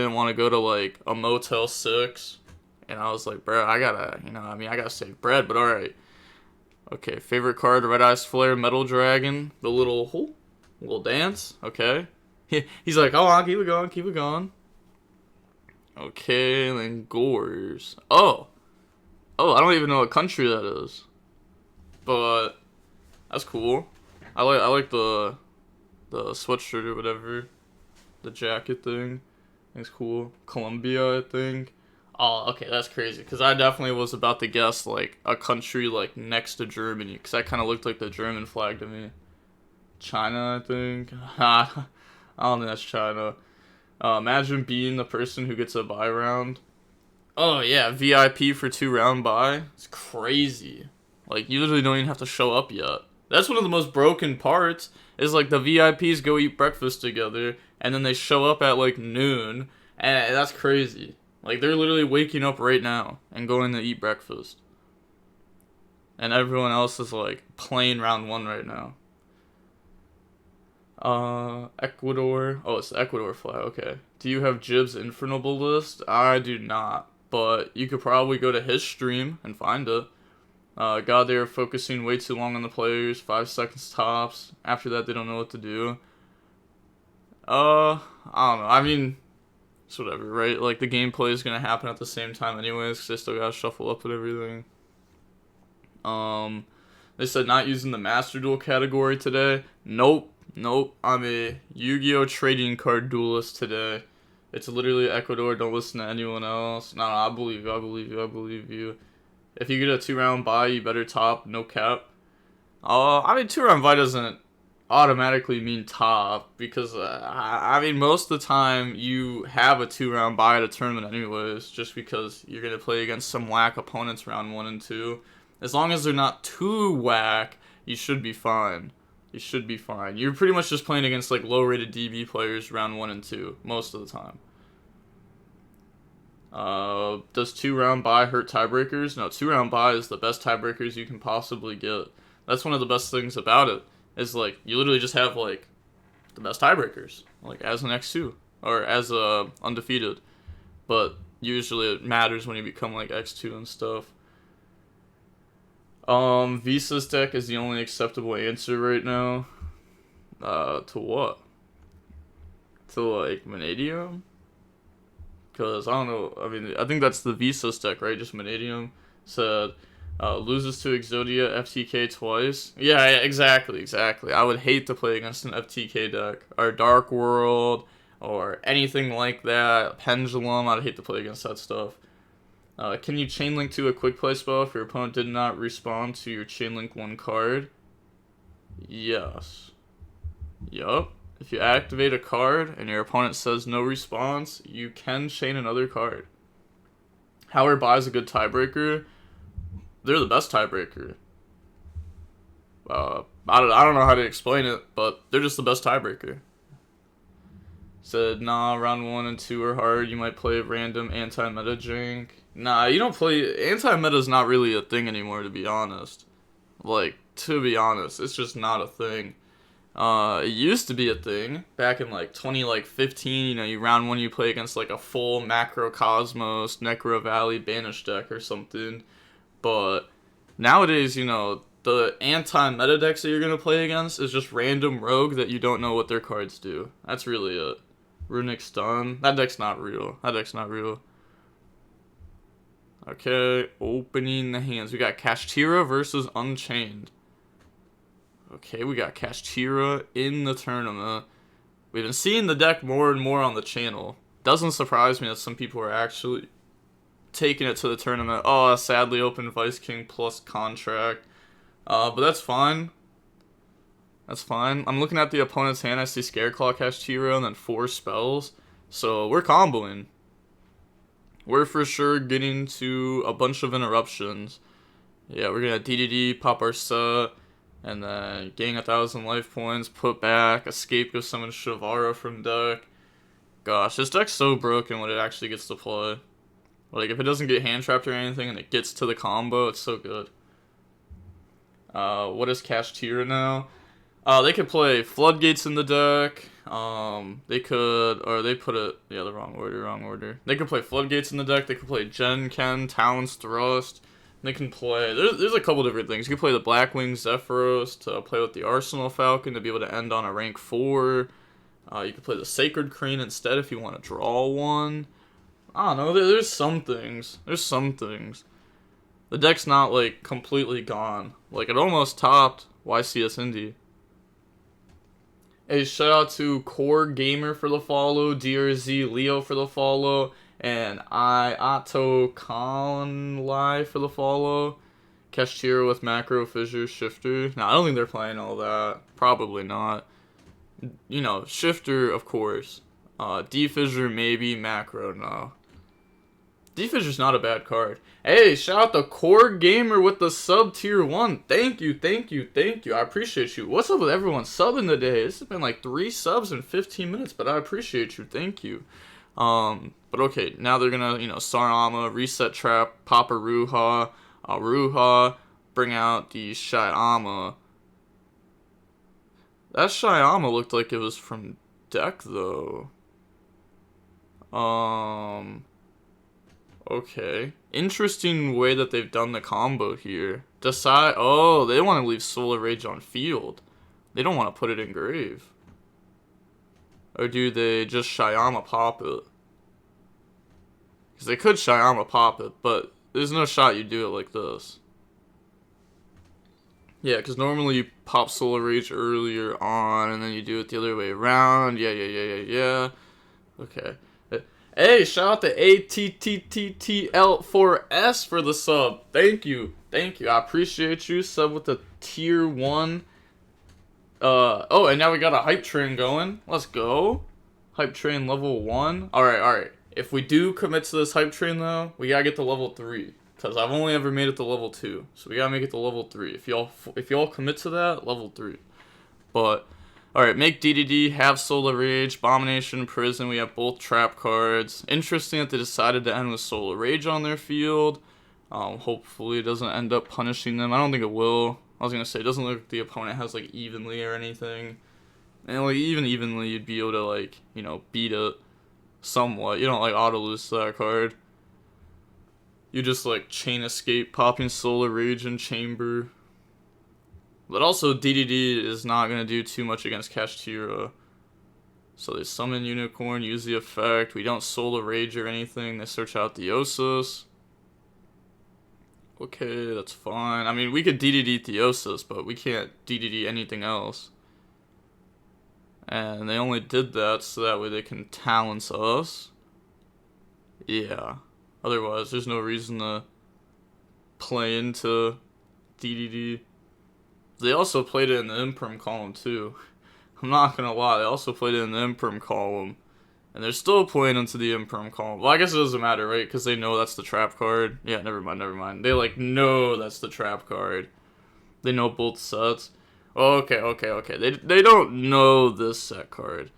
didn't want to go to like a Motel 6. And I was like, bro, I gotta, I gotta save bread, but alright. Okay, favorite card, Red Eyes Flare, Metal Dragon, the little dance, okay. He's like, oh, I'll keep it going, keep it going. Okay, and then Gores. Oh, I don't even know what country that is. But, that's cool. I like the sweatshirt or whatever. The jacket thing. It's cool. Colombia, I think. Oh, okay, that's crazy. Because I definitely was about to guess, like, a country, like, next to Germany. Because that kind of looked like the German flag to me. China, I think. I don't think that's China. Imagine being the person who gets a buy round. Oh, yeah, VIP for 2-round buy. It's crazy. Like, you literally don't even have to show up yet. That's one of the most broken parts, is, like, the VIPs go eat breakfast together, and then they show up at, like, noon, and that's crazy. Like, they're literally waking up right now and going to eat breakfast. And everyone else is, like, playing round 1 right now. Ecuador. Oh, it's the Ecuador flag. Okay. Do you have Jib's Infernable list? I do not. But you could probably go to his stream and find it. God, they are focusing way too long on the players. 5 seconds tops. After that, they don't know what to do. I don't know. I mean, it's whatever, right? Like, the gameplay is going to happen at the same time anyways, because they still got to shuffle up and everything. They said not using the Master Duel category today. Nope. I'm a YuGiOh trading card duelist today. It's literally Ecuador. Don't listen to anyone else. No, I believe you. If you get a 2-round buy, you better top. No cap. I mean, 2-round buy doesn't automatically mean top. Because, I mean, most of the time, you have a 2-round buy at a tournament anyways. Just because you're going to play against some whack opponents round 1 and 2. As long as they're not too whack, you should be fine. You're pretty much just playing against like low-rated DB players round 1 and 2 most of the time. Does 2-round buy hurt tiebreakers? No, 2-round buy is the best tiebreakers you can possibly get. That's one of the best things about it. Is like you literally just have like the best tiebreakers, like as an X2 or as a undefeated. But usually it matters when you become like X2 and stuff. Visa's deck is the only acceptable answer right now. To what? To like Vanadium? Because I don't know. I mean, I think that's the Visa's deck, right? Just Vanadium. Said loses to Exodia FTK twice. Yeah, exactly. I would hate to play against an FTK deck or Dark World or anything like that. Pendulum. I'd hate to play against that stuff. Can you chainlink to a quick play spell if your opponent did not respond to your chainlink 1 card? Yes. Yup. If you activate a card and your opponent says no response, you can chain another card. How buy is a good tiebreaker? They're the best tiebreaker. I don't know how to explain it, but they're just the best tiebreaker. Said, nah, round 1 and 2 are hard. You might play random anti-meta jank. Nah, you don't play... Anti-meta is not really a thing anymore, to be honest. Like, to be honest, it's just not a thing. It used to be a thing. Back in, like, 2015, you round 1 you play against, like, a full Macrocosmos, Necro Valley, Banish deck or something. But nowadays, the anti-meta decks that you're going to play against is just random rogue that you don't know what their cards do. That's really it. Runic Stun. That deck's not real. Okay, opening the hands. We got Kashtira versus Unchained. Okay, we got Kashtira in the tournament. We've been seeing the deck more and more on the channel. Doesn't surprise me that some people are actually taking it to the tournament. Oh, sadly open Vice King plus contract. But that's fine. I'm looking at the opponent's hand. I see Scareclaw, Kashtira, and then 4 spells. So we're comboing. We're for sure getting to a bunch of interruptions. Yeah, we're gonna DDD, pop our set, and then gain 1,000 life points, put back, escape, go summon Shavara from deck. Gosh, this deck's so broken when it actually gets to play. Like, if it doesn't get hand trapped or anything and it gets to the combo, it's so good. What is Kashtira now? They could play Floodgates in the deck. They could, or they put it, yeah, the wrong order. They could play Floodgates in the deck. They could play Ken, Talon's Thrust. They can play, there's a couple different things. You can play the Blackwing Zephyros to play with the Arsenal Falcon to be able to end on a rank 4. You could play the Sacred Crane instead if you want to draw one. I don't know, there's some things. The deck's not, like, completely gone. Like, it almost topped YCS Indie. Hey, shout out to Core Gamer for the follow, DRZ Leo for the follow, and Otto Conlai for the follow. Kashtira with Macro, Fissure, Shifter. Nah, I don't think they're playing all that. Probably not. You know, Shifter, of course. D-Fissure, maybe. Macro, no. D-Fissure's not a bad card. Hey, shout out to Core Gamer with the sub tier 1. Thank you. I appreciate you. What's up with everyone subbing today? This has been like 3 subs in 15 minutes, but I appreciate you. Thank you. But okay, now they're gonna, you know, Sarama, Reset Trap, pop a Ruha, bring out the Shyama. That Shyama looked like it was from deck, though. Okay. Interesting way that they've done the combo here. Decide. Oh, they want to leave Solar Rage on field. They don't want to put it in grave. Or do they just Shyama pop it? Because they could Shyama pop it, but there's no shot you do it like this. Yeah, because normally you pop Solar Rage earlier on, and then you do it the other way around. Yeah. Okay. Hey, shout out to ATTTTL4S for the sub. Thank you. I appreciate you. Sub with the tier 1. Oh, and now we got a hype train going. Let's go. Hype train level 1. Alright. If we do commit to this hype train, though, we gotta get to level 3. Because I've only ever made it to level 2. So we gotta make it to level 3. If y'all commit to that, level 3. But... alright, make DDD, have Solar Rage, Abomination, Prison, we have both trap cards. Interesting that they decided to end with Solar Rage on their field. Hopefully it doesn't end up punishing them. I don't think it will. I was gonna say, it doesn't look like the opponent has, like, evenly or anything. And, like, even evenly, you'd be able to, like, you know, beat it somewhat. You don't, like, auto-lose that card. You just, like, Chain Escape, popping Solar Rage in Chamber. But also, DDD is not going to do too much against Kashtira. So they summon Unicorn, use the effect. We don't Solar Rage or anything. They search out Theosis. Okay, that's fine. I mean, we could DDD Theosis, but we can't DDD anything else. And they only did that so that way they can talents us. Yeah. Otherwise, there's no reason to play into DDD. They also played it in the Imperm column, too. I'm not gonna lie, they also played it in the Imperm column. And they're still playing into the Imperm column. Well, I guess it doesn't matter, right? Because they know that's the trap card. Yeah, never mind. They, like, know that's the trap card. They know both sets. Okay. They don't know this set card.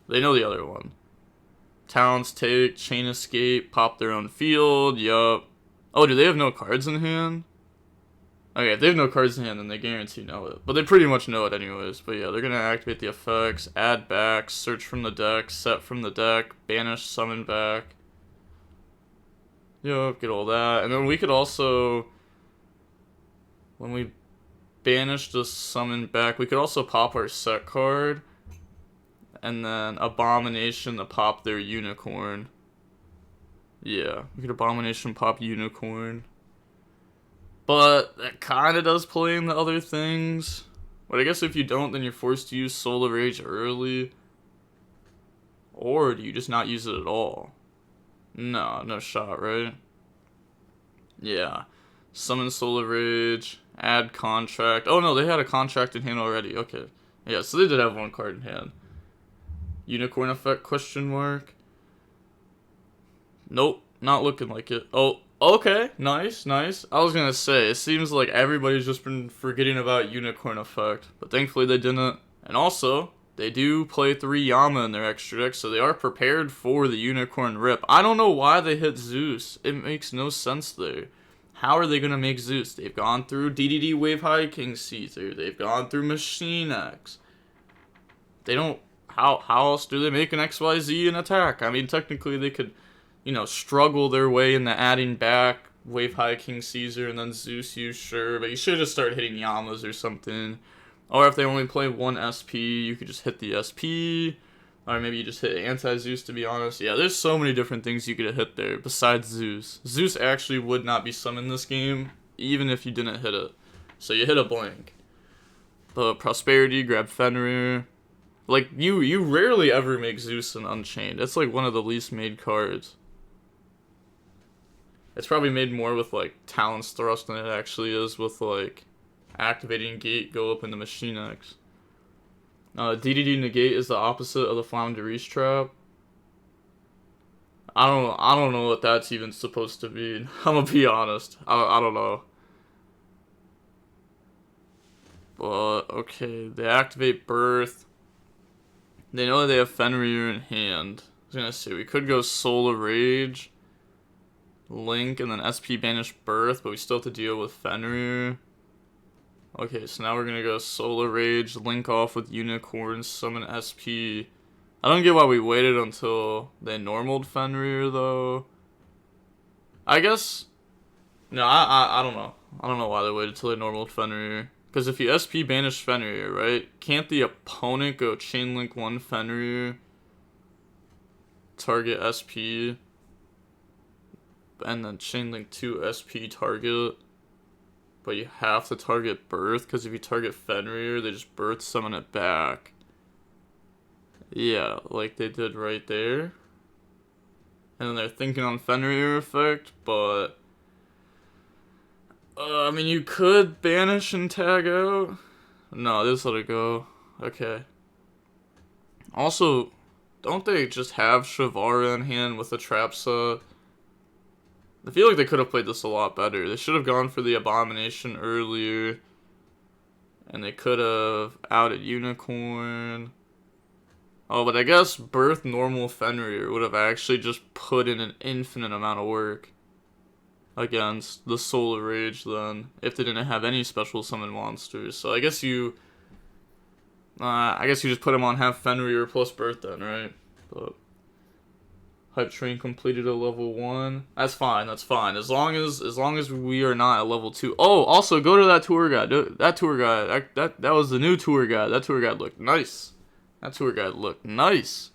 They know the other one. Talents take, Chain Escape, pop their own field, yup. Oh, do they have no cards in hand? Okay, if they have no cards in hand, then they guarantee know it. But they pretty much know it anyways. But yeah, they're going to activate the effects, add back, search from the deck, set from the deck, banish, summon back. Yup, get all that. And then we could also, when we banish the summon back, we could also pop our set card. And then Abomination to pop their Unicorn. Yeah, we could Abomination pop Unicorn. But that kind of does play into other things. But I guess if you don't, then you're forced to use Solar Rage early. Or do you just not use it at all? No shot, right? Yeah. Summon Solar Rage, add Contract. Oh no, they had a Contract in hand already. Okay. Yeah, so they did have one card in hand. Unicorn effect, question mark. Nope, not looking like it. Oh, okay, nice. I was gonna say, it seems like everybody's just been forgetting about Unicorn effect, but thankfully they didn't. And also, they do play 3 Yama in their extra deck, so they are prepared for the Unicorn rip. I don't know why they hit Zeus. It makes no sense there. How are they gonna make Zeus? They've gone through DDD Wave High King Caesar. They've gone through Machine X. They don't... how else do they make an XYZ an attack? I mean, technically they could, struggle their way into adding back Wave High King Caesar and then Zeus use, sure, but you should just start hitting Yamas or something. Or if they only play one SP, you could just hit the SP. Or maybe you just hit anti-Zeus, to be honest. Yeah, there's so many different things you could hit there besides Zeus. Zeus actually would not be summoned this game, even if you didn't hit it. So you hit a blank. But Prosperity, grab Fenrir. Like, you rarely ever make Zeus an Unchained. It's like one of the least made cards. It's probably made more with, like, Talon's Thrust than it actually is with, like, activating Gate, go up into Machine X. DDD Negate is the opposite of the Flounderish Trap. I don't know what that's even supposed to mean. I'm gonna be honest. I don't know. But, okay, they activate Birth. They know they have Fenrir in hand. I was gonna say, we could go Solar Rage, Link, and then SP Banish Birth, but we still have to deal with Fenrir. Okay, so now we're gonna go Solar Rage, Link off with Unicorn, summon SP. I don't get why we waited until they normaled Fenrir, though. I guess... No, I don't know. I don't know why they waited until they normaled Fenrir. Because if you SP banish Fenrir, right, can't the opponent go Chain Link 1 Fenrir, target SP, and then Chain Link 2 SP target, but you have to target Birth, because if you target Fenrir, they just Birth summon it back. Yeah, like they did right there. And then they're thinking on Fenrir effect, but... I mean, you could banish and tag out. No, just let it go. Okay. Also, don't they just have Shavara in hand with the trap set? I feel like they could have played this a lot better. They should have gone for the Abomination earlier. And they could have outed Unicorn. Oh, but I guess Birth normal Fenrir would have actually just put in an infinite amount of work against the Solar Rage then, if they didn't have any special summon monsters. So I guess you just put him on half Fenrir plus Birth then, right? But Hype Train completed at level 1. That's fine, that's fine. As long as we are not at level 2. Oh, also go to that tour guide. That tour guide, that was the new tour guide. That tour guide looked nice. That tour guide looked nice.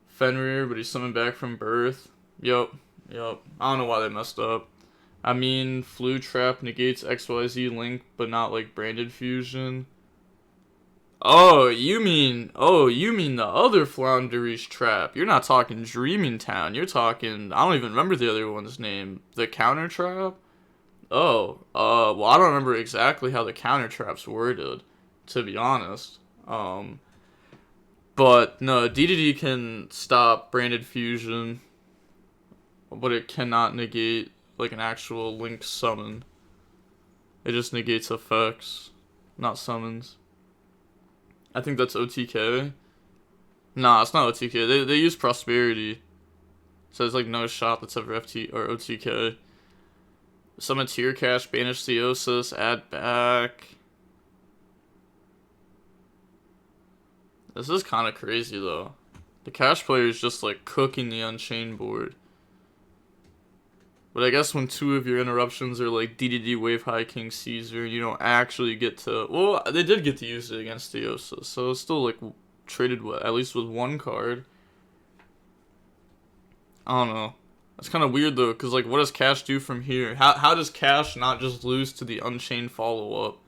Fenrir, but he's summoned back from Birth. Yup. I don't know why they messed up. I mean, Flu Trap negates XYZ Link, but not like Branded Fusion. Oh, you mean the other Flounderish Trap. You're not talking Dreaming Town. You're talking, I don't even remember the other one's name. The Counter Trap? Oh, well, I don't remember exactly how the Counter Trap's worded, to be honest. But no, DDD can stop Branded Fusion, but it cannot negate like an actual Link summon. It just negates effects, not summons. I think that's OTK. Nah, it's not OTK. They use Prosperity. So there's like no shot that's ever FT or OTK. Summon Tier Cash, banish Theosis, add back. This is kind of crazy though. The Cash player is just like cooking the Unchained board. But I guess when two of your interruptions are like DDD Wave High King Caesar, you don't actually get to... Well, they did get to use it against Theosis, so it's still like traded at least with one card. I don't know. That's kind of weird though, because like what does Cash do from here? How does Cash not just lose to the Unchained follow-up?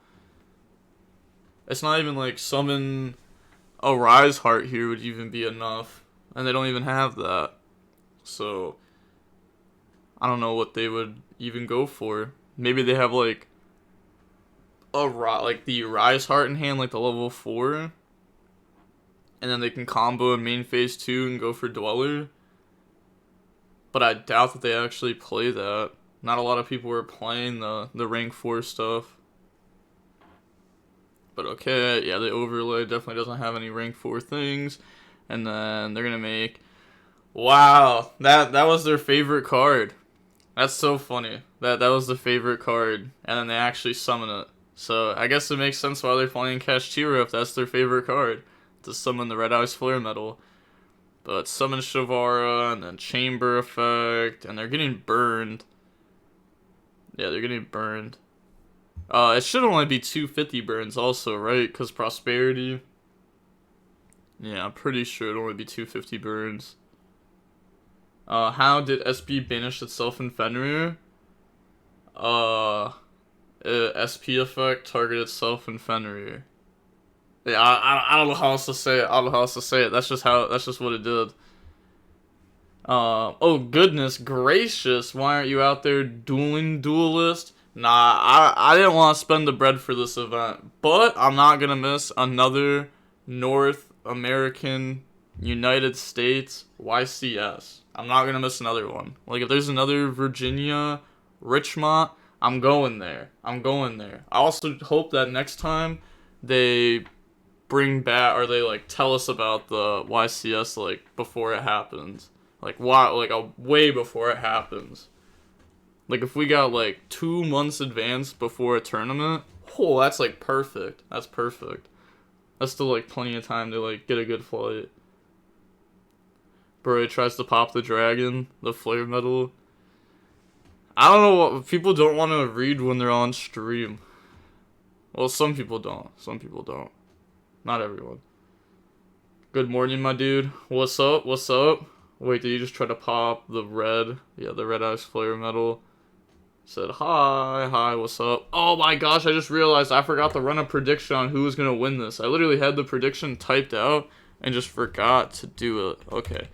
It's not even like summon a Rise Heart here would even be enough. And they don't even have that. So... I don't know what they would even go for. Maybe they have like the Rise Heart in hand, like the level 4, and then they can combo in main phase 2 and go for Dweller. But I doubt that they actually play that. Not a lot of people are playing the rank 4 stuff. But okay, yeah, the overlay definitely doesn't have any rank 4 things. And then they're gonna make... Wow, that was their favorite card. That's so funny. That was the favorite card, and then they actually summon it. So I guess it makes sense why they're playing Kashtira if that's their favorite card. to summon the Red Ice Flare Metal. But summon Shavara, and then Chamber Effect, and they're getting burned. Yeah, they're getting burned. It should only be 250 burns also, right? Because Prosperity. Yeah, I'm pretty sure it'll only be 250 burns. How did SB banish itself in Fenrir? SP effect, target itself in Fenrir. Yeah, I don't know how else to say it. I don't know how else to say it. That's just what it did. Oh goodness gracious, why aren't you out there dueling, duelist? Nah, I didn't want to spend the bread for this event, but I'm not gonna miss another North American United States YCS. I'm not gonna miss another one. Like, if there's another Virginia, Richmond, I'm going there. I'm going there. I also hope that next time they bring back, or they like tell us about the YCS like before it happens. Like, why? Like, way before it happens. Like, if we got like 2 months advance before a tournament, oh, that's like perfect. That's perfect. That's still like plenty of time to like get a good flight. Bro, he tries to pop the dragon, the flare metal. I don't know what people don't want to read when they're on stream. Well, some people don't. Some people don't. Not everyone. Good morning, my dude. What's up? What's up? Wait, did you just try to pop the red? Yeah, the red ice flare metal. Said hi, hi, what's up? Oh my gosh, I just realized I forgot to run a prediction on who was gonna win this. I literally had the prediction typed out and just forgot to do it. Okay,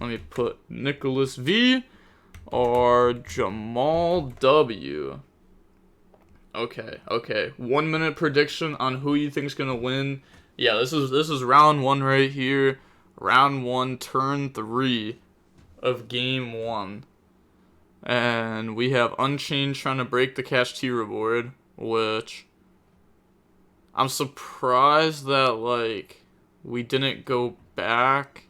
let me put Nicholas V or Jamal W. Okay. 1 minute prediction on who you think's gonna win. Yeah, this is round 1 right here. Round 1, turn 3 of game 1. And we have Unchained trying to break the Kashtira board, which I'm surprised that, like, we didn't go back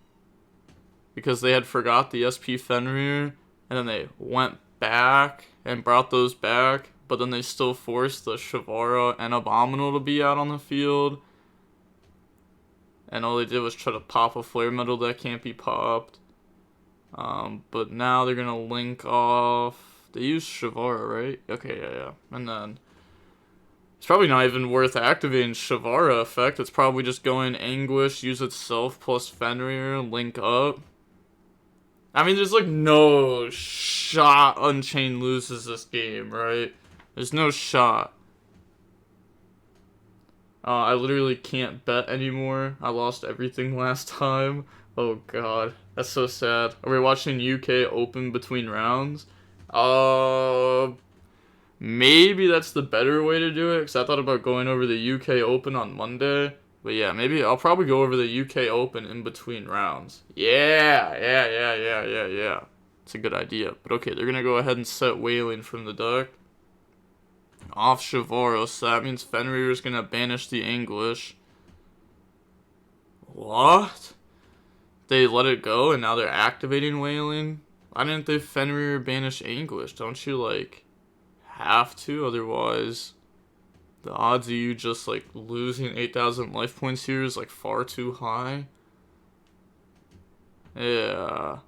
because they had forgot the SP Fenrir, and then they went back and brought those back, but then they still forced the Shavara and Abominal to be out on the field. And all they did was try to pop a flare metal that can't be popped. But now they're gonna link off. They use Shavara, right? Okay, yeah. And then it's probably not even worth activating Shavara effect. It's probably just going Anguish, use itself plus Fenrir, link up. I mean, there's like no shot Unchained loses this game, right? There's no shot. I literally can't bet anymore. I lost everything last time. Oh god, that's so sad. Are we watching UK Open between rounds? Maybe that's the better way to do it, because I thought about going over the UK Open on Monday. But yeah, maybe I'll probably go over the UK Open in between rounds. Yeah. It's a good idea. But okay, they're gonna go ahead and set Wailing from the deck. Off Shavara, so that means Fenrir is gonna banish the Anguish. What? They let it go and now they're activating Wailing? Why didn't they Fenrir banish Anguish? Don't you, like, have to? Otherwise, the odds of you just, like, losing 8,000 life points here is, like, far too high. Yeah.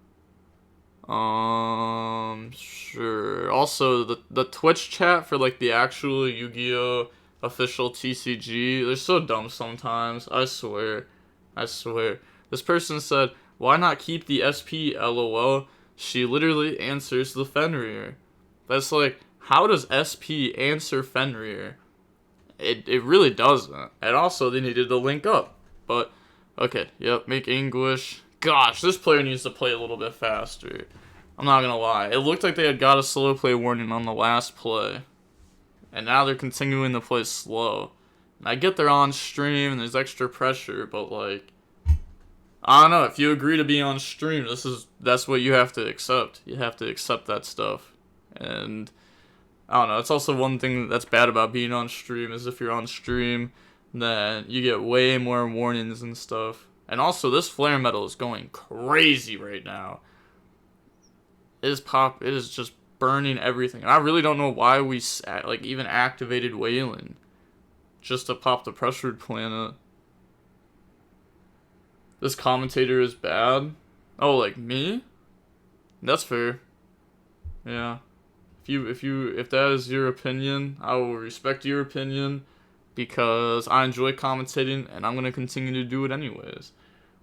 Sure. Also, the Twitch chat for, like, the actual YuGiOh official TCG, they're so dumb sometimes. I swear. This person said, why not keep the SP, lol? She literally answers the Fenrir. That's like, how does SP answer Fenrir? It really doesn't. And also, they needed to link up. But, okay, yep, make Anguish. Gosh, this player needs to play a little bit faster. I'm not gonna lie. It looked like they had got a slow play warning on the last play. And now they're continuing to play slow. And I get they're on stream and there's extra pressure, but like, I don't know, if you agree to be on stream, that's what you have to accept. You have to accept that stuff. And I don't know, it's also one thing that's bad about being on stream is if you're on stream, then you get way more warnings and stuff. And also, this flare metal is going crazy right now. It is just burning everything. And I really don't know why we like even activated Wailing just to pop the pressured planet. This commentator is bad. Oh, like me? That's fair. Yeah. If that is your opinion, I will respect your opinion because I enjoy commentating and I'm gonna continue to do it anyways.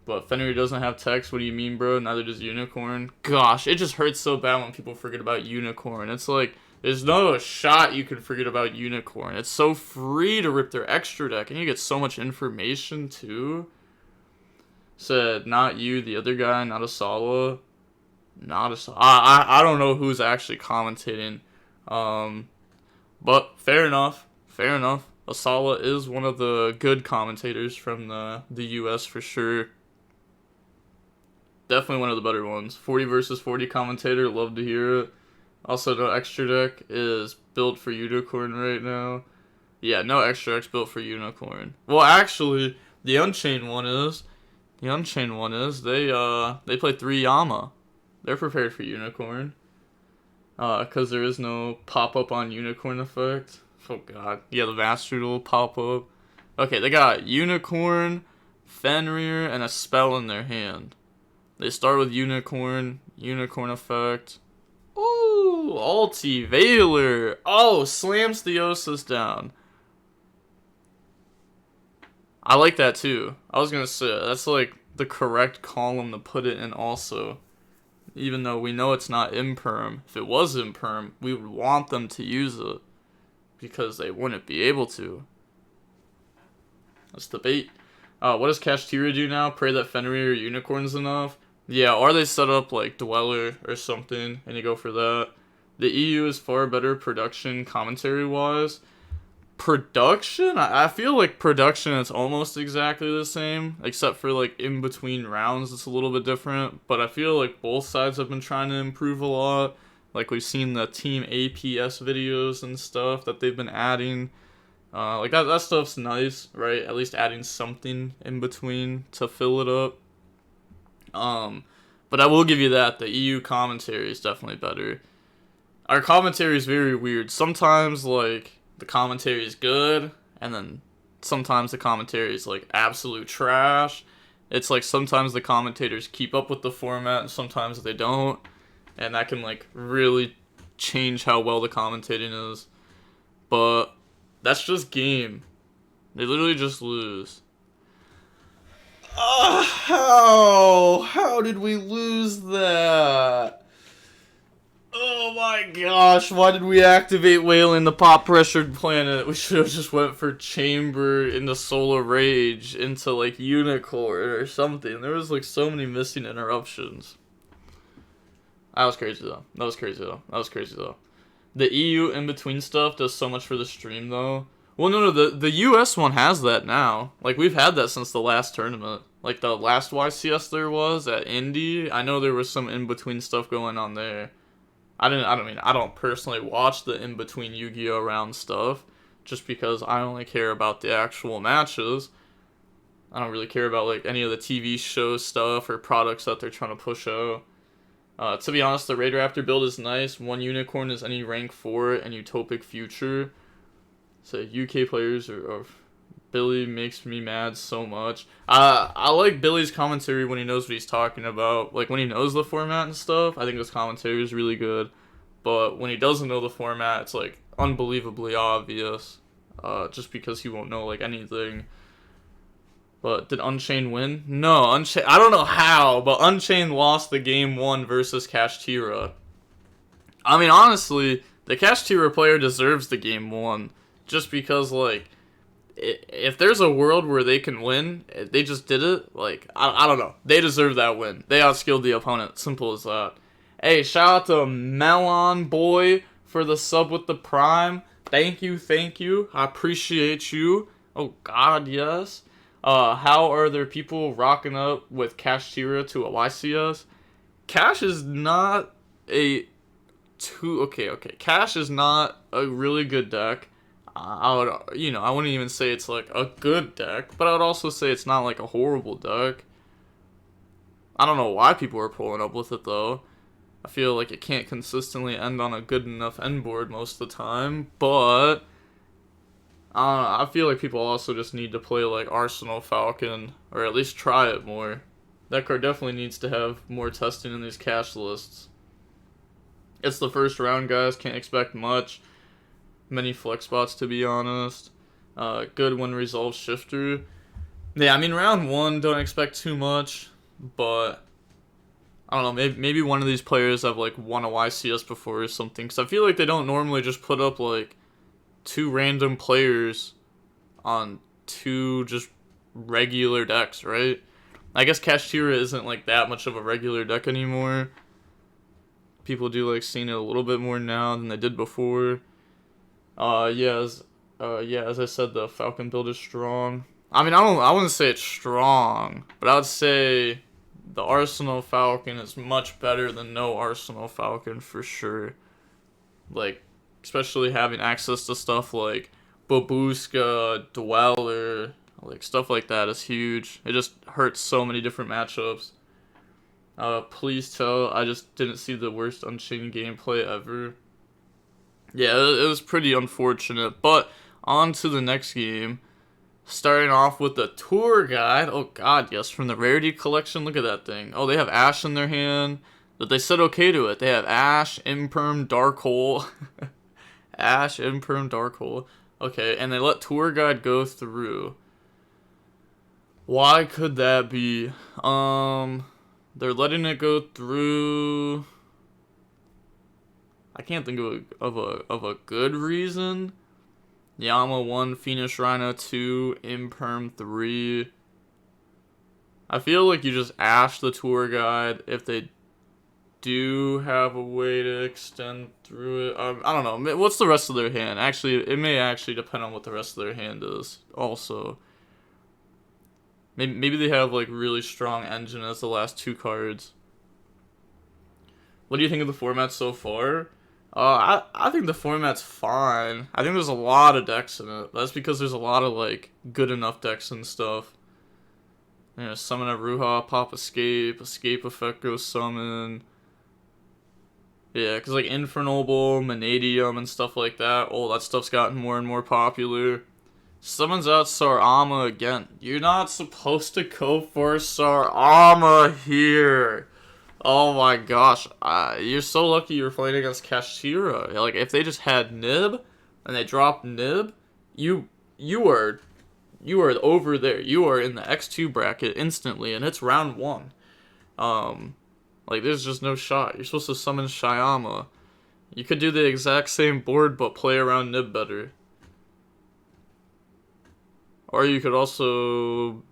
But Fenrir doesn't have text. What do you mean, bro? Neither does Unicorn. Gosh, it just hurts so bad when people forget about Unicorn. It's like there's no shot you can forget about Unicorn. It's so free to rip their extra deck, and you get so much information too. Said not you, the other guy, not Asala. Not Asala. I don't know who's actually commentating. But fair enough. Fair enough. Asala is one of the good commentators from the US for sure. Definitely one of the better ones. 40 versus 40 commentator, love to hear it. Also, no extra deck is built for Unicorn right now. Yeah, no extra deck's built for Unicorn. Well, actually, the Unchained one is. The Unchained one is. They play 3 Yama. They're prepared for Unicorn. Because there is no pop-up on Unicorn effect. Oh, God. Yeah, the Master Duel pop-up. Okay, they got Unicorn, Fenrir, and a spell in their hand. They start with Unicorn, Unicorn effect. Ooh, Ulti, Veiler. Oh, slams Theosis down. I like that too. I was gonna say, that's like the correct column to put it in also. Even though we know it's not imperm. If it was imperm, we would want them to use it. Because they wouldn't be able to. Let's debate. What does Kashtira do now? Pray that Fenrir or Unicorn's enough? Yeah, or they set up like Dueler or something, and you go for that. The EU is far better production commentary-wise. Production? I feel like production is almost exactly the same, except for like in between rounds it's a little bit different. But I feel like both sides have been trying to improve a lot. Like we've seen the team APS videos and stuff that they've been adding. Like that stuff's nice, right? At least adding something in between to fill it up. But I will give you that the EU commentary is definitely better. Our commentary is very weird. Sometimes like the commentary is good, and then sometimes the commentary is like absolute trash. It's like sometimes the commentators keep up with the format and sometimes they don't, and that can like really change how well the commentating is. But that's just game. They literally just lose. How did we lose that? Oh my gosh, why did we activate Whale in the pop pressured planet? We should have just went for Chamber into Solar Rage into like Unicorn or something. There was like so many missing interruptions. That was crazy though. That was crazy though. The EU in between stuff does so much for the stream though. Well, no, the US one has that now. Like, we've had that since the last tournament. Like, the last YCS there was at Indy, I know there was some in-between stuff going on there. I don't personally watch the in-between YuGiOh round stuff, just because I only care about the actual matches. I don't really care about, like, any of the TV show stuff or products that they're trying to push out. To be honest, the Raid Raptor build is nice. One Unicorn is any rank 4 and Utopic Future. So UK players or Billy makes me mad so much. I like Billy's commentary when he knows what he's talking about. Like when he knows the format and stuff, I think his commentary is really good. But when he doesn't know the format, it's like unbelievably obvious. Just because he won't know like anything. But did Unchained win? No, Unchained. I don't know how, but Unchained lost the game 1 versus Kashtira. I mean, honestly, the Kashtira player deserves the game 1. Just because, like, if there's a world where they can win, they just did it, like, I don't know. They deserve that win. They outskilled the opponent. Simple as that. Hey, shout out to Melon Boy for the sub with the Prime. Thank you. I appreciate you. Oh, God, yes. How are there people rocking up with Kashtira to a YCS? Cash is not a... Okay. Cash is not a really good deck. I wouldn't even say it's like a good deck, but I would also say it's not like a horrible deck. I don't know why people are pulling up with it though. I feel like it can't consistently end on a good enough end board most of the time, but I don't know, I feel like people also just need to play like Arsenal Falcon, or at least try it more. That card definitely needs to have more testing in these cash lists. It's the first round, guys. Can't expect much. Many flex spots, to be honest. Good when resolve shifter. Yeah, I mean, round one, don't expect too much, but I don't know, maybe one of these players have like won a YCS before or something, because I feel like they don't normally just put up like two random players on two just regular decks, right? I guess Kashtira isn't like that much of a regular deck anymore. People do like seeing it a little bit more now than they did before. Yeah, as I said, the Falcon build is strong. I mean, I wouldn't say it's strong, but I would say the Arsenal Falcon is much better than no Arsenal Falcon for sure. Like, especially having access to stuff like Babushka, Duel, like stuff like that is huge. It just hurts so many different matchups. Please tell, I just didn't see the worst Unchained gameplay ever. Yeah, it was pretty unfortunate, but on to the next game. Starting off with the tour guide. Oh god, yes, from the rarity collection. Look at that thing. Oh, they have Ash in their hand, but they said okay to it. They have Ash, Imperm, Dark Hole. Ash, Imperm, Dark Hole. Okay, and they let tour guide go through. Why could that be? They're letting it go through. I can't think of a good reason. Yama 1, Phoenix Rhino 2, Imperm 3. I feel like you just ash the tour guide if they do have a way to extend through it. I don't know. What's the rest of their hand? Actually, it may actually depend on what the rest of their hand is also. Maybe they have like really strong engine as the last two cards. What do you think of the format so far? I think the format's fine. I think there's a lot of decks in it. That's because there's a lot of like good enough decks and stuff. You know, summon a Ruha, pop escape effect goes summon. Yeah, because like Infernoble, Manadium, and stuff like that. Oh, that stuff's gotten more and more popular. Summons out Sarama again. You're not supposed to go for Sarama here. Oh my gosh, you're so lucky you were playing against Kashira. Like, if they just had Nib, and they dropped Nib, you are over there. You are in the X2 bracket instantly, and it's round 1. Like, there's just no shot. You're supposed to summon Shyama. You could do the exact same board, but play around Nib better. Or you could also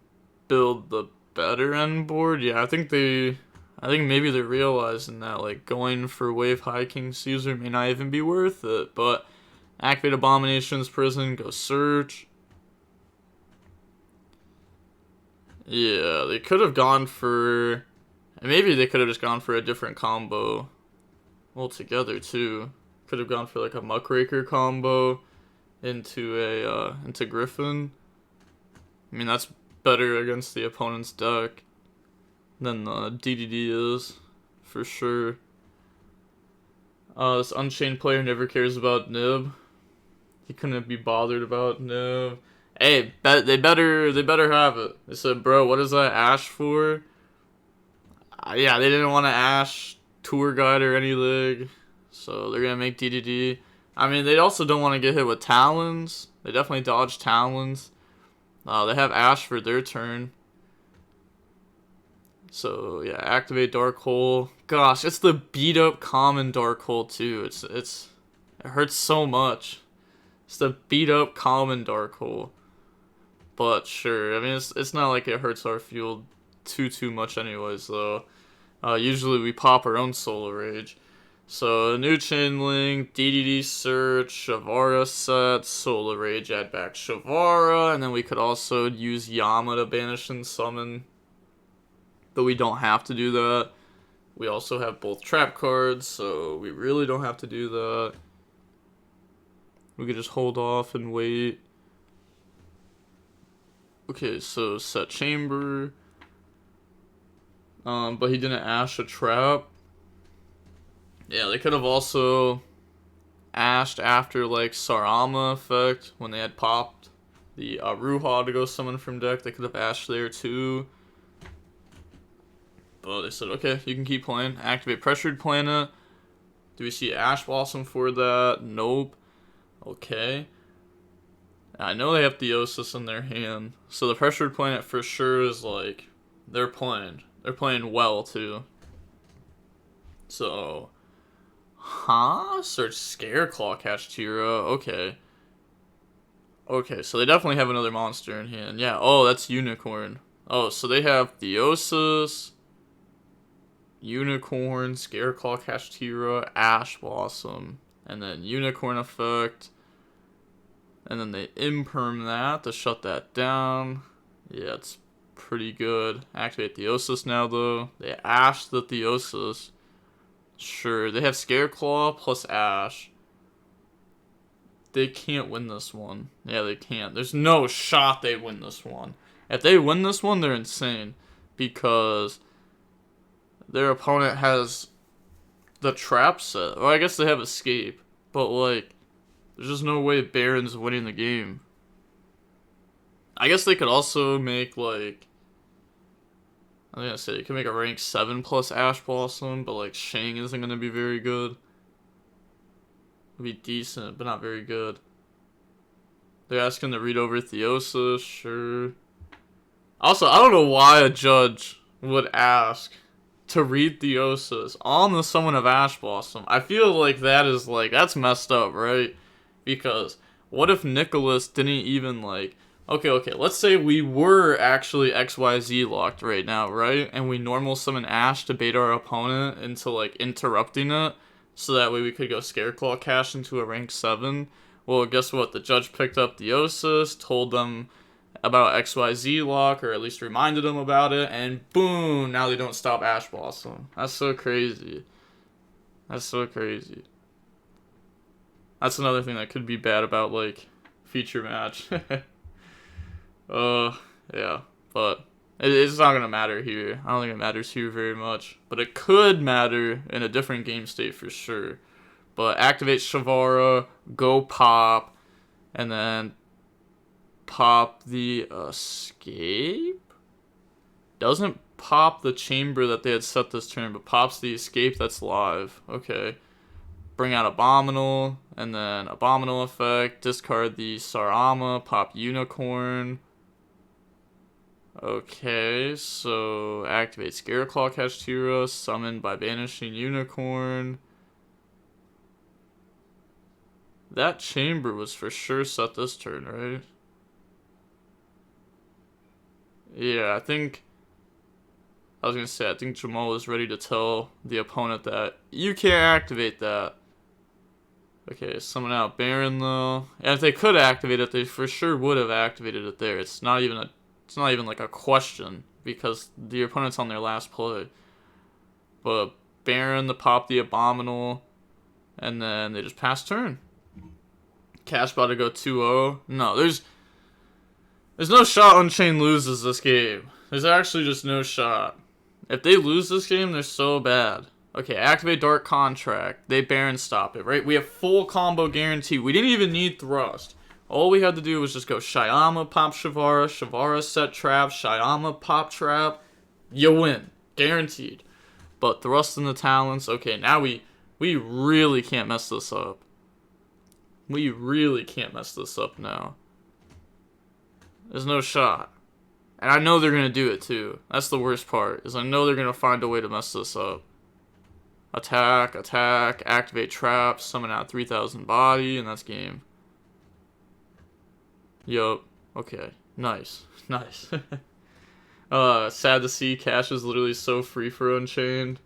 build the better end board. Yeah, I think maybe they're realizing that, like, going for Wave High King Caesar may not even be worth it, but activate Abomination's Prison, go search. Yeah, they could have gone for, and maybe they could have just gone for a different combo altogether, too. Could have gone for, like, a Muckraker combo into Griffin. I mean, that's better against the opponent's deck than the DDD is, for sure. This Unchained player never cares about Nib. He couldn't be bothered about Nib. Hey, they better have it. They said, bro, what is that Ash for? Yeah, they didn't want to Ash tour guide or anything, so they're gonna make DDD. I mean, they also don't want to get hit with Talons. They definitely dodge Talons. They have Ash for their turn. So yeah, activate Dark Hole. Gosh, it's the beat up common Dark Hole too. It hurts so much. It's the beat up common Dark Hole. But sure, I mean it's not like it hurts our field too much anyways though. Usually we pop our own Solar Rage. So new chain link, DDD search, Shavara set, Solar Rage, add back Shavara, and then we could also use Yama to banish and summon. But we don't have to do that. We also have both trap cards, so we really don't have to do that. We could just hold off and wait. Okay, so set chamber. But he didn't ash a trap. Yeah, they could have also ashed after like Sarama effect when they had popped the Ruha to go summon from deck. They could have ashed there too. But they said, okay, you can keep playing. Activate Pressured Planet. Do we see Ash Blossom for that? Nope. Okay. I know they have Theosis in their hand. So the Pressured Planet for sure is like, they're playing. They're playing well too. So, search Scareclaw Kashtira. Okay. Okay, so they definitely have another monster in hand. Yeah, oh, that's Unicorn. Oh, so they have Theosis, Unicorn, Scareclaw Kashtira, Ash Blossom, and then Unicorn effect. And then they imperm that to shut that down. Yeah, it's pretty good. Activate Theosis now, though. They Ash the Theosis. Sure, they have Scareclaw plus Ash. They can't win this one. Yeah, they can't. There's no shot they win this one. If they win this one, they're insane. Because their opponent has the trap set. Well, I guess they have Escape. But, like, there's just no way Baron's winning the game. I guess they could also make, like, I was gonna say, you can make a rank 7 plus Ash Blossom, but, like, Shang isn't gonna be very good. It'll be decent, but not very good. They're asking to read over Theosis, sure. Also, I don't know why a judge would ask to read Theosis on the summon of Ash Blossom. I feel like that is, like, that's messed up, right? Because what if Nicholas didn't even, like, okay, let's say we were actually XYZ locked right now, right? And we normal summon Ash to bait our opponent into, like, interrupting it, so that way we could go Scareclaw Cash into a rank 7. Well, guess what? The judge picked up Theosis, told them about XYZ lock, or at least reminded them about it, and boom, now they don't stop Ash Blossom. That's so crazy. That's so crazy. That's another thing that could be bad about, like, feature match. Yeah, but it's not gonna matter here. I don't think it matters here very much, but it could matter in a different game state for sure. But activate Shavara, go pop, and then pop the Escape? Doesn't pop the chamber that they had set this turn, but pops the Escape that's live. Okay. Bring out Abominal, and then Abominal effect, discard the Sarama, pop Unicorn. Okay, so activate Scareclaw Kashtira, summon by banishing Unicorn. That chamber was for sure set this turn, right? Yeah, I think Jamal is ready to tell the opponent that you can't activate that. Okay, summon out Baron though. And if they could activate it, they for sure would have activated it there. It's not even like a question, because the opponent's on their last play. But Baron to pop the Abominal, and then they just pass turn. Cash about to go 2-0. No, there's no shot Unchained loses this game. There's actually just no shot. If they lose this game, they're so bad. Okay, activate Dark Contract. They Baron stop it, right? We have full combo guarantee. We didn't even need Thrust. All we had to do was just go Shyama, pop Shavara, Shavara set trap, Shyama, pop trap. You win. Guaranteed. But Thrust in the Talents. Okay, now we really can't mess this up. We really can't mess this up now. There's no shot. And I know they're going to do it too. That's the worst part, is I know they're going to find a way to mess this up. Attack, activate trap, summon out 3000 body, and that's game. Yup. Okay. Nice. Sad to see Cash is literally so free for Unchained.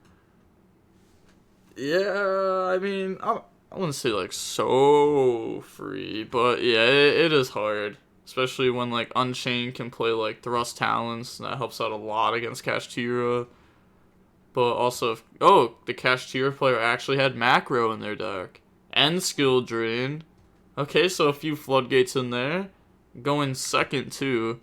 Yeah, I mean, I wouldn't say, like, so free, but yeah, it is hard. Especially when, like, Unchained can play, like, Thrust Talents, and that helps out a lot against Kashtira. But also, the Kashtira player actually had Macro in their deck. And Skill Drain. Okay, so a few Floodgates in there. Going second, too.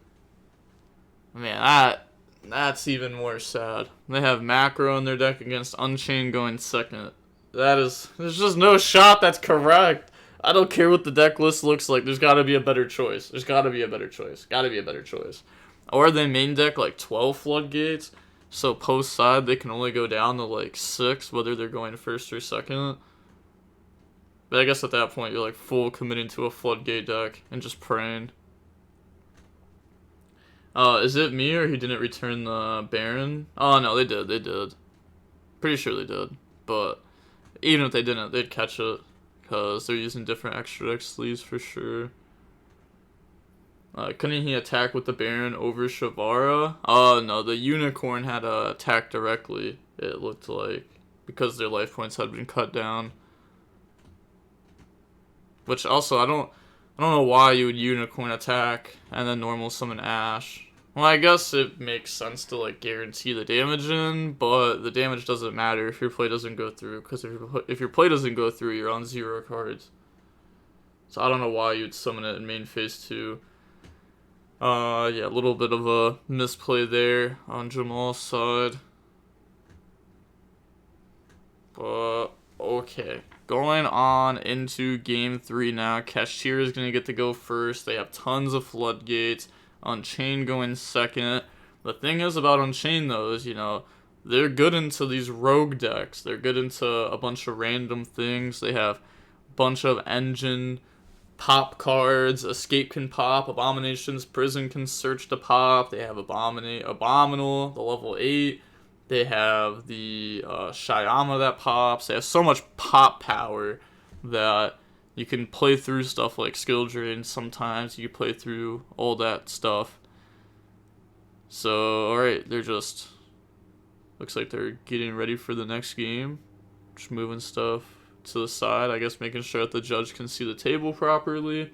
Man, that's even more sad. They have Macro in their deck against Unchained going second. There's just no shot that's correct. I don't care what the deck list looks like. There's got to be a better choice. There's got to be a better choice. Got to be a better choice. Or they main deck like 12 floodgates, so post side they can only go down to like 6, whether they're going first or second. But I guess at that point you're like full committing to a floodgate deck and just praying. Is it me or he didn't return the Baron? Oh no, they did. They did. Pretty sure they did. But even if they didn't, they'd catch it. Because they're using different extra deck sleeves for sure. Couldn't he attack with the Baron over Shavara? Oh no, the Unicorn had to attack directly, it looked like. Because their life points had been cut down. Which also, I don't know why you would Unicorn attack and then normal summon Ash. Well, I guess it makes sense to like guarantee the damage in, but the damage doesn't matter if your play doesn't go through, because if your play doesn't go through, you're on 0 cards. So I don't know why you'd summon it in main phase 2. Yeah, a little bit of a misplay there on Jamal's side. But okay. Going on into game 3 now. Kashira is going to get to go first. They have tons of floodgates. Unchained going second. The thing is about Unchained, though, is, you know, they're good into these rogue decks. They're good into a bunch of random things. They have a bunch of engine pop cards. Escape can pop. Abominations Prison can search to pop. They have Abominal, the level 8. They have the Shyama that pops. They have so much pop power that you can play through stuff like skill drain sometimes. You can play through all that stuff. So, alright, they're just... Looks like they're getting ready for the next game. Just moving stuff to the side. I guess making sure that the judge can see the table properly.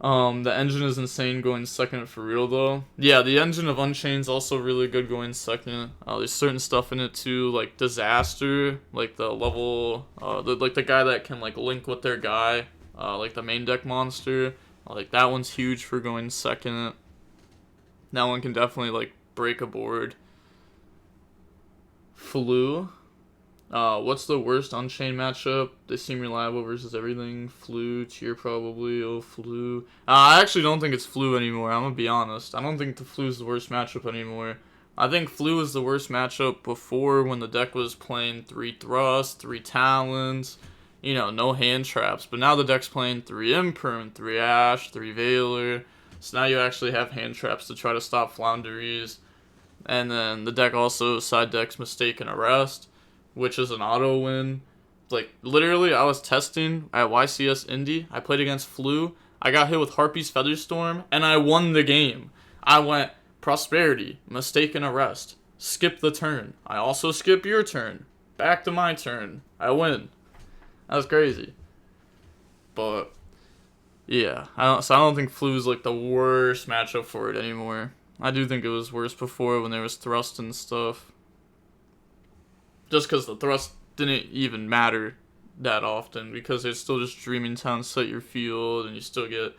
The engine is insane going second for real, though. Yeah, the engine of Unchained is also really good going second. There's certain stuff in it, too, like Disaster, like the level, the guy that can, like, link with their guy, like the main deck monster. Like, that one's huge for going second. That one can definitely, like, break a board. Flu. What's the worst Unchained matchup? They seem reliable versus everything. Flu, tier probably. Oh, Flu. I actually don't think it's Flu anymore. I'm gonna be honest. I don't think the Flu's the worst matchup anymore. I think Flu was the worst matchup before, when the deck was playing 3 Thrust, 3 Talons, you know, no hand traps. But now the deck's playing 3 Imperm, 3 Ash, 3 Veiler. So now you actually have hand traps to try to stop Flounderies. And then the deck also side decks Mistaken Arrest, which is an auto win. Like, literally, I was testing at YCS Indy. I played against Flu. I got hit with Harpy's Featherstorm, and I won the game. I went Prosperity, Mistaken Arrest, skip the turn. I also skip your turn. Back to my turn. I win. That was crazy. But, yeah. I don't think Flu's, like, the worst matchup for it anymore. I do think it was worse before when there was Thrust and stuff. Just because the Thrust didn't even matter that often, because it's still just Dreaming Town set your field, and you still get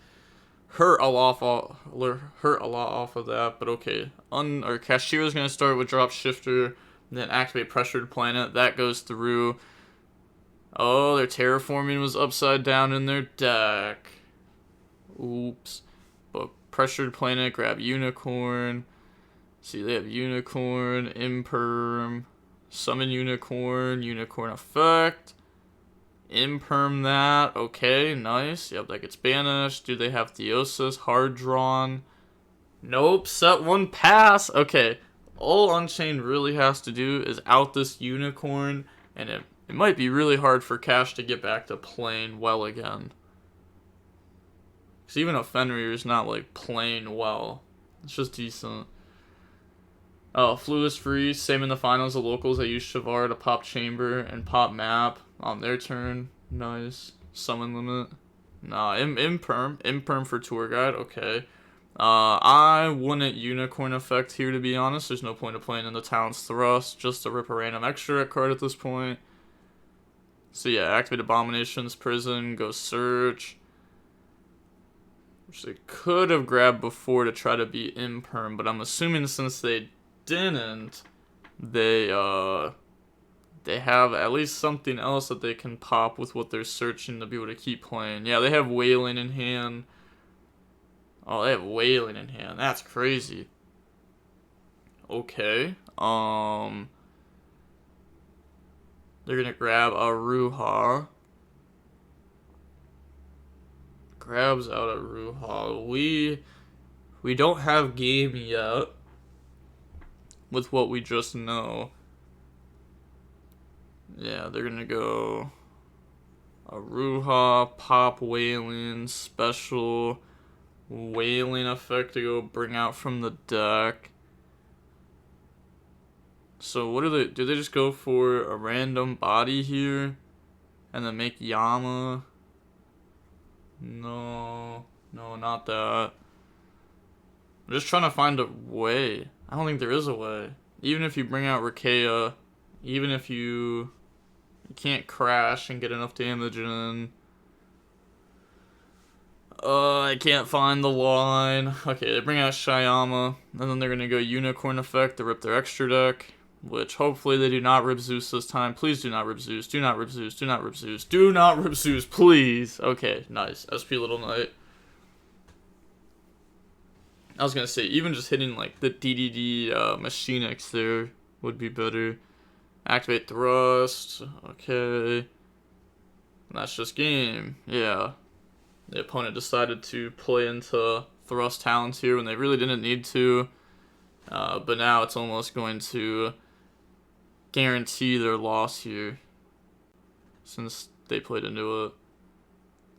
hurt a lot off of that. But okay, Kashira's gonna start with Drop Shifter, then activate Pressured Planet. That goes through. Oh, their Terraforming was upside down in their deck. Oops. But Pressured Planet, grab Unicorn. See, they have Unicorn, Imperm. Summon Unicorn, Unicorn effect. Imperm that. Okay, nice. Yep, that gets banished. Do they have Theosis? Hard drawn. Nope, set 1 pass. Okay, all Unchained really has to do is out this Unicorn, and it might be really hard for Cash to get back to playing well again. Because even a Fenrir is not, like, playing well. It's just decent. Oh, Flu is free. Same in the finals. The locals, they use Shavar to pop Chamber and pop Map on their turn. Nice. Summon limit. Nah, Imperm for Tour Guide. Okay. I wouldn't Unicorn effect here, to be honest. There's no point of playing in the Talon's Thrust, just to rip a random extra card at this point. So yeah, activate Abominations Prison, go Search. Which they could have grabbed before to try to be Imperm, but I'm assuming since they didn't, they they have at least something else that they can pop with what they're searching to be able to keep playing. Yeah, they have Wailing in hand. Oh, they have Wailing in hand. That's crazy. Okay. They're gonna grab Aruha. Grabs out Aruha. We don't have game yet with what we just know. Yeah, they're gonna go Aruha, pop Wailing, special Wailing effect to go bring out from the deck. So what do they just go for a random body here and then make Yama? No, not that. I'm just trying to find a way. I don't think there is a way. Even if you bring out Rakea, even if you can't crash and get enough damage in. I can't find the line. Okay, they bring out Shyama, and then they're gonna go Unicorn effect to rip their extra deck, which hopefully they do not rip Zeus this time. Please do not rip Zeus. Do not rip Zeus. Do not rip Zeus. Do not rip Zeus, please. Okay, nice. SP Little Knight. I was gonna say, even just hitting like the DDD Machine X there would be better. Activate Thrust. Okay. And that's just game. Yeah. The opponent decided to play into Thrust Talents here when they really didn't need to. But now it's almost going to guarantee their loss here, since they played into it.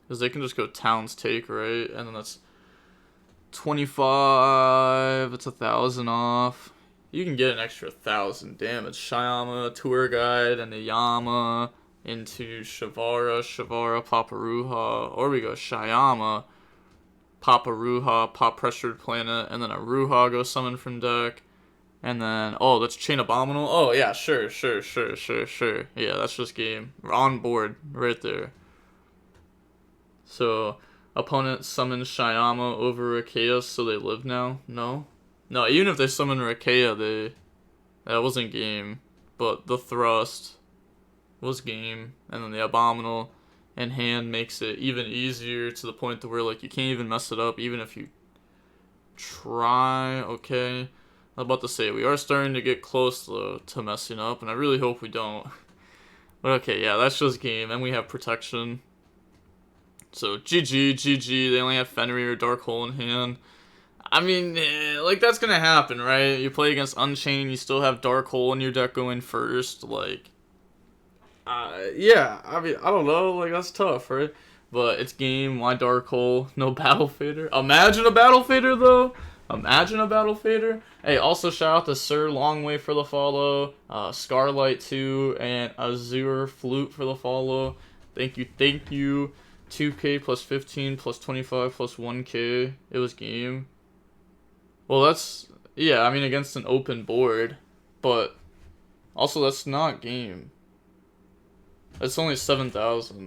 Because they can just go Talents take, right? And then that's 25. It's 1,000 off. You can get an extra 1,000 damage. Shyama, Tour Guide, and a Yama into Shavara, Paparuha, or we go Shyama, Paparuha, Pop Pressured Planet, and then Aruha goes summon from deck, and then, oh, that's Chain Abominable? Oh, yeah, sure. Yeah, that's just game. We're on board, right there. So, opponent summons Shyama over Rakea, so they live now? No, even if they summon Rakea, that wasn't game, but the Thrust was game, and then the Abominable in hand makes it even easier to the point to where like you can't even mess it up even if you try. Okay, I was about to say we are starting to get close though to messing up, and I really hope we don't. But okay, yeah, that's just game, and we have protection. So GG. They only have Fenrir or Dark Hole in hand. I mean, like that's gonna happen, right? You play against Unchained, you still have Dark Hole in your deck going first, like. Yeah, I mean, I don't know, like, that's tough, right? But it's game, why Dark Hole, no Battle Fader. Imagine a Battle Fader, though. Imagine a Battle Fader. Hey, also shout out to Sir Long Way for the follow, Scarlight 2, and Azure Flute for the follow. Thank you. 2K plus 15 plus 25 plus 1K. It was game. Well, that's, yeah, I mean, against an open board. But, also, that's not game. It's only 7,000.